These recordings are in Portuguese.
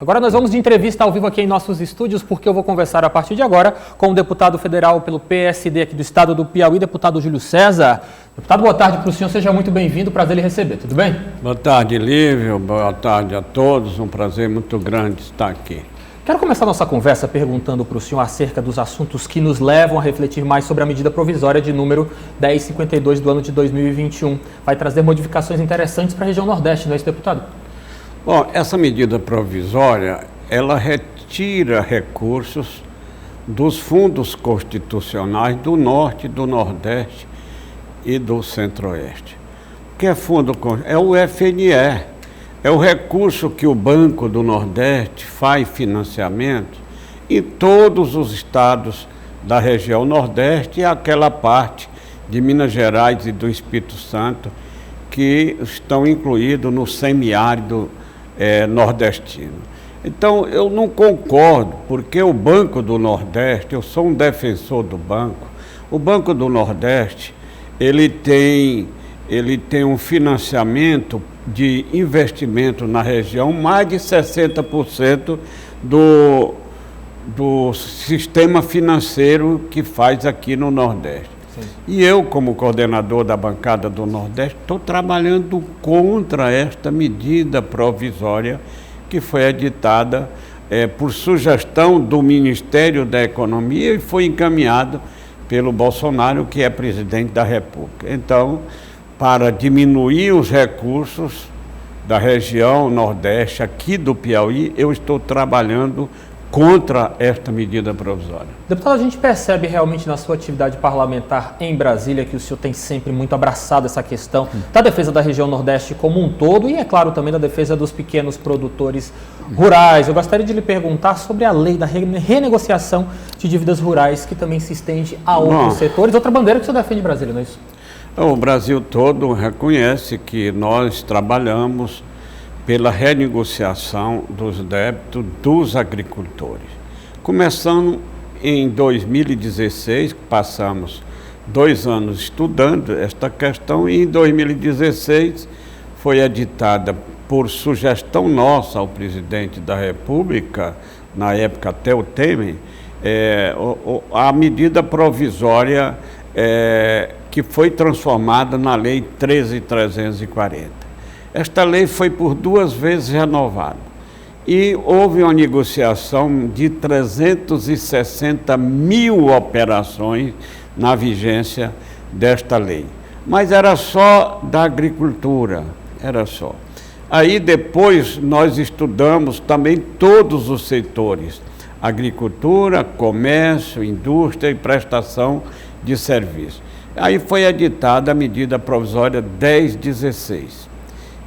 Agora nós vamos de entrevista ao vivo aqui em nossos estúdios, porque eu vou conversar a partir de agora com o deputado federal pelo PSD aqui do estado do Piauí, deputado Júlio César. Deputado, boa tarde para o senhor, seja muito bem-vindo, prazer lhe receber, tudo bem? Boa tarde, Lívio, boa tarde a todos, um prazer muito grande estar aqui. Quero começar nossa conversa perguntando para o senhor acerca dos assuntos que nos levam a refletir mais sobre a medida provisória de número 1052 do ano de 2021. Vai trazer modificações interessantes para a região Nordeste, não é isso, deputado? Bom, essa medida provisória, ela retira recursos dos fundos constitucionais do Norte, do Nordeste e do Centro-Oeste. O que é fundo? É o FNE, é o recurso que o Banco do Nordeste faz financiamento em todos os estados da região Nordeste e aquela parte de Minas Gerais e do Espírito Santo que estão incluídos no semiárido nordestino. Então, eu não concordo, porque o Banco do Nordeste, eu sou um defensor do banco, o Banco do Nordeste, ele tem um financiamento de investimento na região, mais de 60% do sistema financeiro que faz aqui no Nordeste. Sim. E eu, como coordenador da bancada do Nordeste, estou trabalhando contra esta medida provisória que foi editada por sugestão do Ministério da Economia e foi encaminhado pelo Bolsonaro, que é presidente da República. Então, para diminuir os recursos da região Nordeste, aqui do Piauí, eu estou trabalhando contra esta medida provisória. Deputado, a gente percebe realmente na sua atividade parlamentar em Brasília que o senhor tem sempre muito abraçado essa questão da defesa da região Nordeste como um todo e, é claro, também da defesa dos pequenos produtores rurais. Eu gostaria de lhe perguntar sobre a lei da renegociação de dívidas rurais, que também se estende a outros setores. Outra bandeira que o senhor defende em Brasília, não é isso? O Brasil todo reconhece que nós trabalhamos pela renegociação dos débitos dos agricultores. Começando em 2016, passamos 2 anos estudando esta questão e em 2016 foi editada por sugestão nossa ao presidente da República, na época até o Temer, a medida provisória que foi transformada na Lei 13.340. Esta lei foi por 2 vezes renovada e houve uma negociação de 360 mil operações na vigência desta lei. Mas era só da agricultura, era só. Aí depois nós estudamos também todos os setores, agricultura, comércio, indústria e prestação de serviço. Aí foi editada a medida provisória 1016.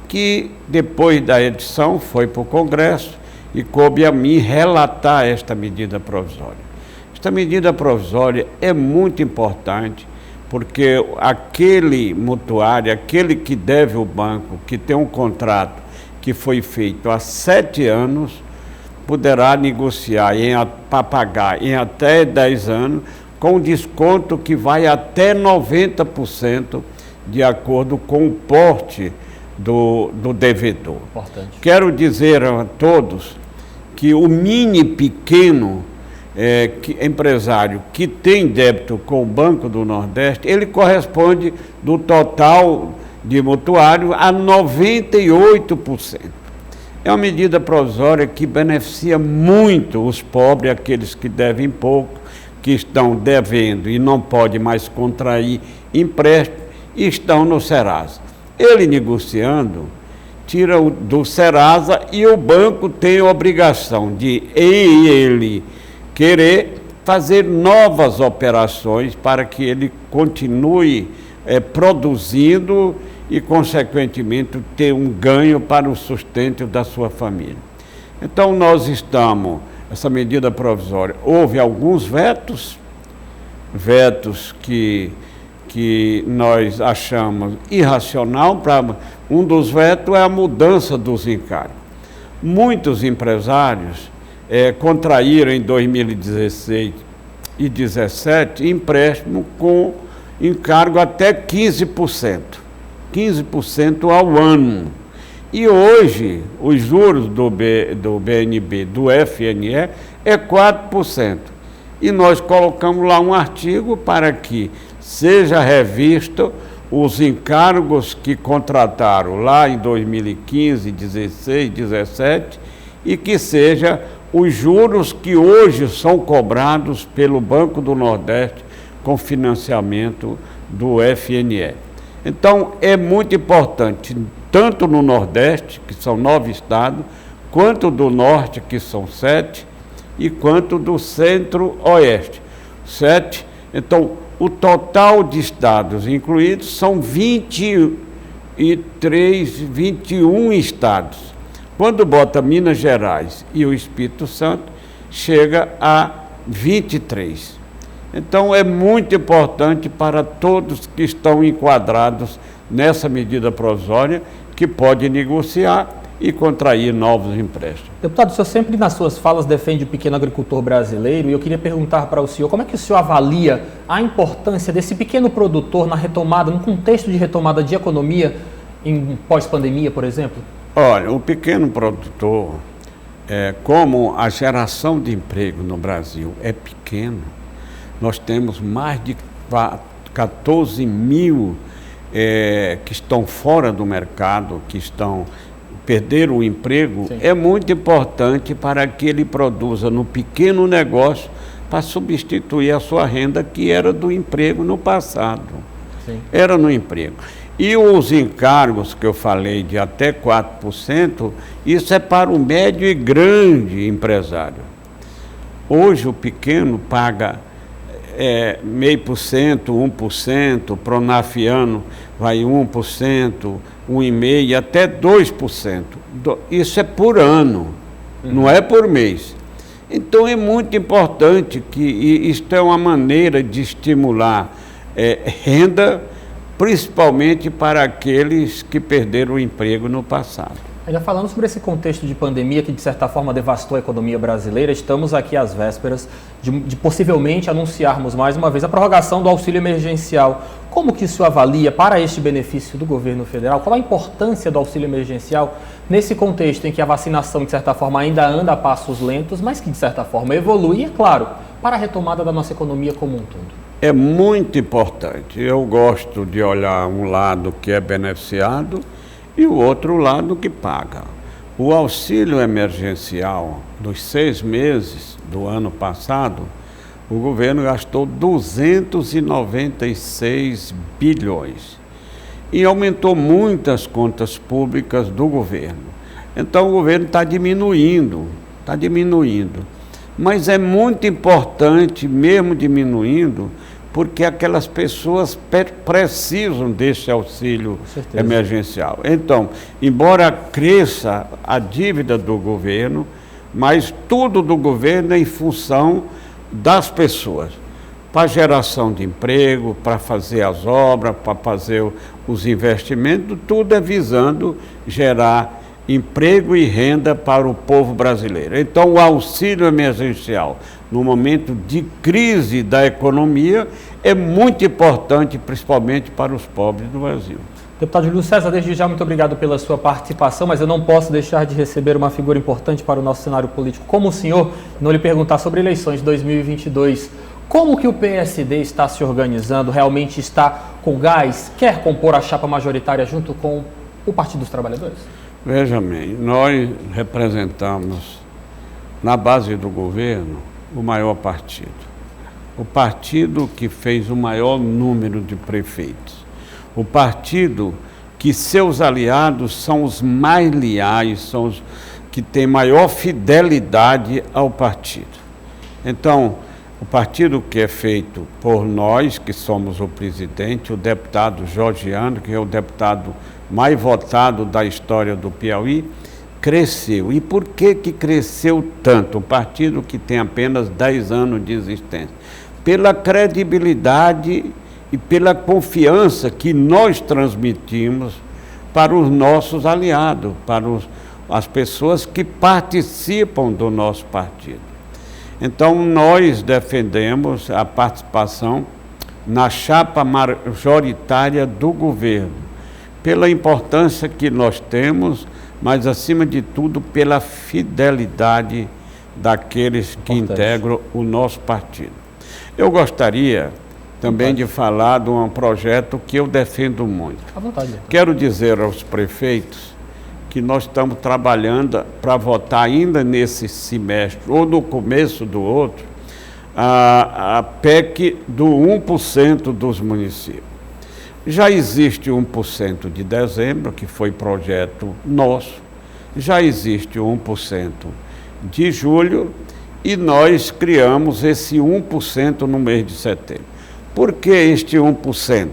Que depois da edição foi para o Congresso e coube a mim relatar esta medida provisória. Esta medida provisória é muito importante porque aquele mutuário, aquele que deve ao banco, que tem um contrato que foi feito há 7 anos, poderá negociar para pagar em até 10 anos com desconto que vai até 90% de acordo com o porte do devedor. Importante. Quero dizer a todos que o mini pequeno empresário que tem débito com o Banco do Nordeste, ele corresponde do total de mutuário a 98%. É uma medida provisória que beneficia muito os pobres, aqueles que devem pouco, que estão devendo e não podem mais contrair empréstimo e estão no Serasa. Ele negociando, tira do Serasa e o banco tem a obrigação de, em ele querer, fazer novas operações para que ele continue produzindo e, consequentemente, ter um ganho para o sustento da sua família. Então, nós estamos, essa medida provisória, houve alguns vetos que nós achamos irracional. Um dos vetos é a mudança dos encargos. Muitos empresários contraíram em 2016 e 2017 empréstimo com encargo até 15% ao ano. E hoje, os juros do BNB, do FNE, é 4%. E nós colocamos lá um artigo para que seja revisto os encargos que contrataram lá em 2015, 16, 17, e que seja os juros que hoje são cobrados pelo Banco do Nordeste com financiamento do FNE. Então, é muito importante, tanto no Nordeste, que são 9 estados, quanto do Norte, que são 7, e quanto do Centro-Oeste, 7. Então, o total de estados incluídos são 21 estados. Quando bota Minas Gerais e o Espírito Santo, chega a 23. Então, é muito importante para todos que estão enquadrados nessa medida provisória, que pode negociar e contrair novos empréstimos. Deputado, o senhor sempre nas suas falas defende o pequeno agricultor brasileiro e eu queria perguntar para o senhor como é que o senhor avalia a importância desse pequeno produtor na retomada, no contexto de retomada de economia em pós-pandemia, por exemplo? Olha, o pequeno produtor, como a geração de emprego no Brasil é pequena, nós temos mais de 14 mil que estão fora do mercado, que perderam o emprego. Sim. É muito importante para que ele produza no pequeno negócio para substituir a sua renda que era do emprego no passado. Sim. Era no emprego. E os encargos que eu falei de até 4%, isso é para o médio e grande empresário. Hoje o pequeno paga 0,5%, 1%, Pronafiano vai 1%, 1,5% até 2%. Isso é por ano, não é por mês. Então é muito importante que isto é uma maneira de estimular renda, principalmente para aqueles que perderam o emprego no passado. Ainda falando sobre esse contexto de pandemia que, de certa forma, devastou a economia brasileira, estamos aqui às vésperas de possivelmente anunciarmos mais uma vez a prorrogação do auxílio emergencial. Como que isso avalia para este benefício do governo federal? Qual a importância do auxílio emergencial nesse contexto em que a vacinação, de certa forma, ainda anda a passos lentos, mas que, de certa forma, evolui, e, é claro, para a retomada da nossa economia como um todo? É muito importante. Eu gosto de olhar um lado que é beneficiado e o outro lado que paga. O auxílio emergencial dos 6 meses do ano passado, o governo gastou 296 bilhões e aumentou muitas contas públicas do governo. Então o governo está diminuindo. Mas é muito importante, mesmo diminuindo, porque aquelas pessoas precisam desse auxílio emergencial. Então, embora cresça a dívida do governo, mas tudo do governo é em função das pessoas, para geração de emprego, para fazer as obras, para fazer os investimentos, tudo é visando gerar emprego e renda para o povo brasileiro. Então, o auxílio emergencial, no momento de crise da economia, é muito importante, principalmente para os pobres do Brasil. Deputado Júlio César, desde já, muito obrigado pela sua participação, mas eu não posso deixar de receber uma figura importante para o nosso cenário político como o senhor, não lhe perguntar sobre eleições de 2022. Como que o PSD está se organizando? Realmente está com gás? Quer compor a chapa majoritária junto com o Partido dos Trabalhadores? Veja bem, nós representamos, na base do governo, o maior partido. O partido que fez o maior número de prefeitos. O partido que seus aliados são os mais leais, são os que têm maior fidelidade ao partido. Então, o partido que é feito por nós, que somos o presidente, o deputado Georgiano, que é o deputado mais votado da história do Piauí, cresceu. E por que cresceu tanto? Um partido que tem apenas 10 anos de existência. Pela credibilidade e pela confiança que nós transmitimos para os nossos aliados, para as pessoas que participam do nosso partido. Então, nós defendemos a participação na chapa majoritária do governo, pela importância que nós temos mas acima de tudo pela fidelidade daqueles que integram o nosso partido. Eu gostaria também de falar de um projeto que eu defendo muito. À vontade. Quero dizer aos prefeitos que nós estamos trabalhando para votar ainda nesse semestre ou no começo do outro a PEC do 1% dos municípios. Já existe 1% de dezembro, que foi projeto nosso, já existe 1% de julho e nós criamos esse 1% no mês de setembro. Por que este 1%?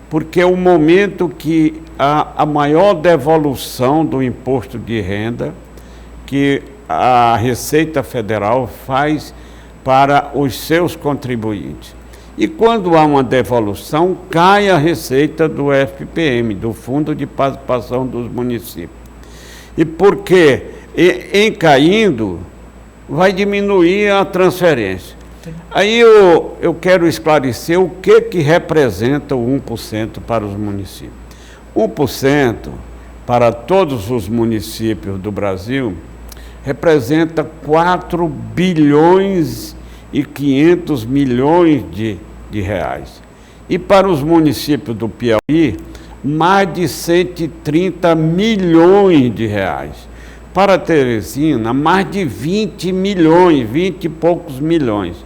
Porque é o momento que a maior devolução do imposto de renda que a Receita Federal faz para os seus contribuintes. E quando há uma devolução, cai a receita do FPM, do Fundo de Participação dos Municípios. E porque em caindo, vai diminuir a transferência. Aí eu quero esclarecer o que representa o 1% para os municípios. 1% para todos os municípios do Brasil representa 4 bilhões e 500 milhões de reais. E para os municípios do Piauí, mais de 130 milhões de reais. Para Teresina, mais de 20 milhões, 20 e poucos milhões.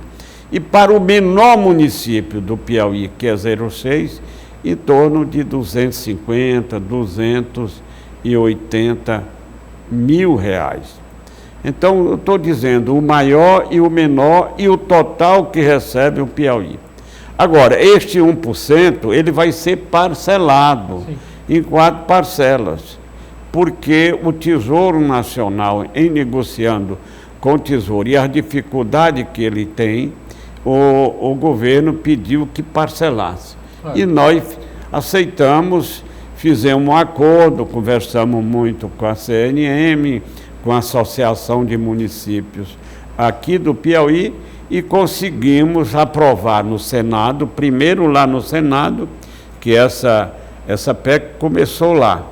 E para o menor município do Piauí, que é 06, em torno de 250, 280 mil reais. Então, eu estou dizendo o maior e o menor e o total que recebe o Piauí. Agora, este 1%, ele vai ser parcelado em 4 parcelas, porque o Tesouro Nacional, em negociando com o Tesouro e a dificuldade que ele tem, o governo pediu que parcelasse. E nós aceitamos, fizemos um acordo, conversamos muito com a CNM, com a Associação de Municípios aqui do Piauí e conseguimos aprovar no Senado, primeiro lá no Senado, que essa PEC começou lá.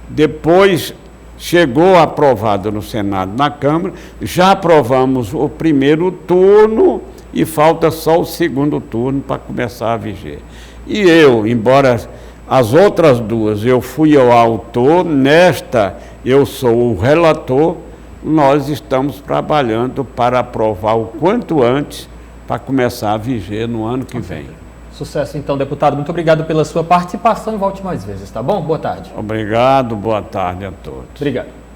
Depois chegou aprovado no Senado, na Câmara, já aprovamos o primeiro turno e falta só o segundo turno para começar a viger. E eu, embora as outras duas eu fui o autor, nesta eu sou o relator, nós estamos trabalhando para aprovar o quanto antes para começar a viger no ano que vem. Sucesso então, deputado. Muito obrigado pela sua participação e volte mais vezes, tá bom? Boa tarde. Obrigado, boa tarde a todos. Obrigado.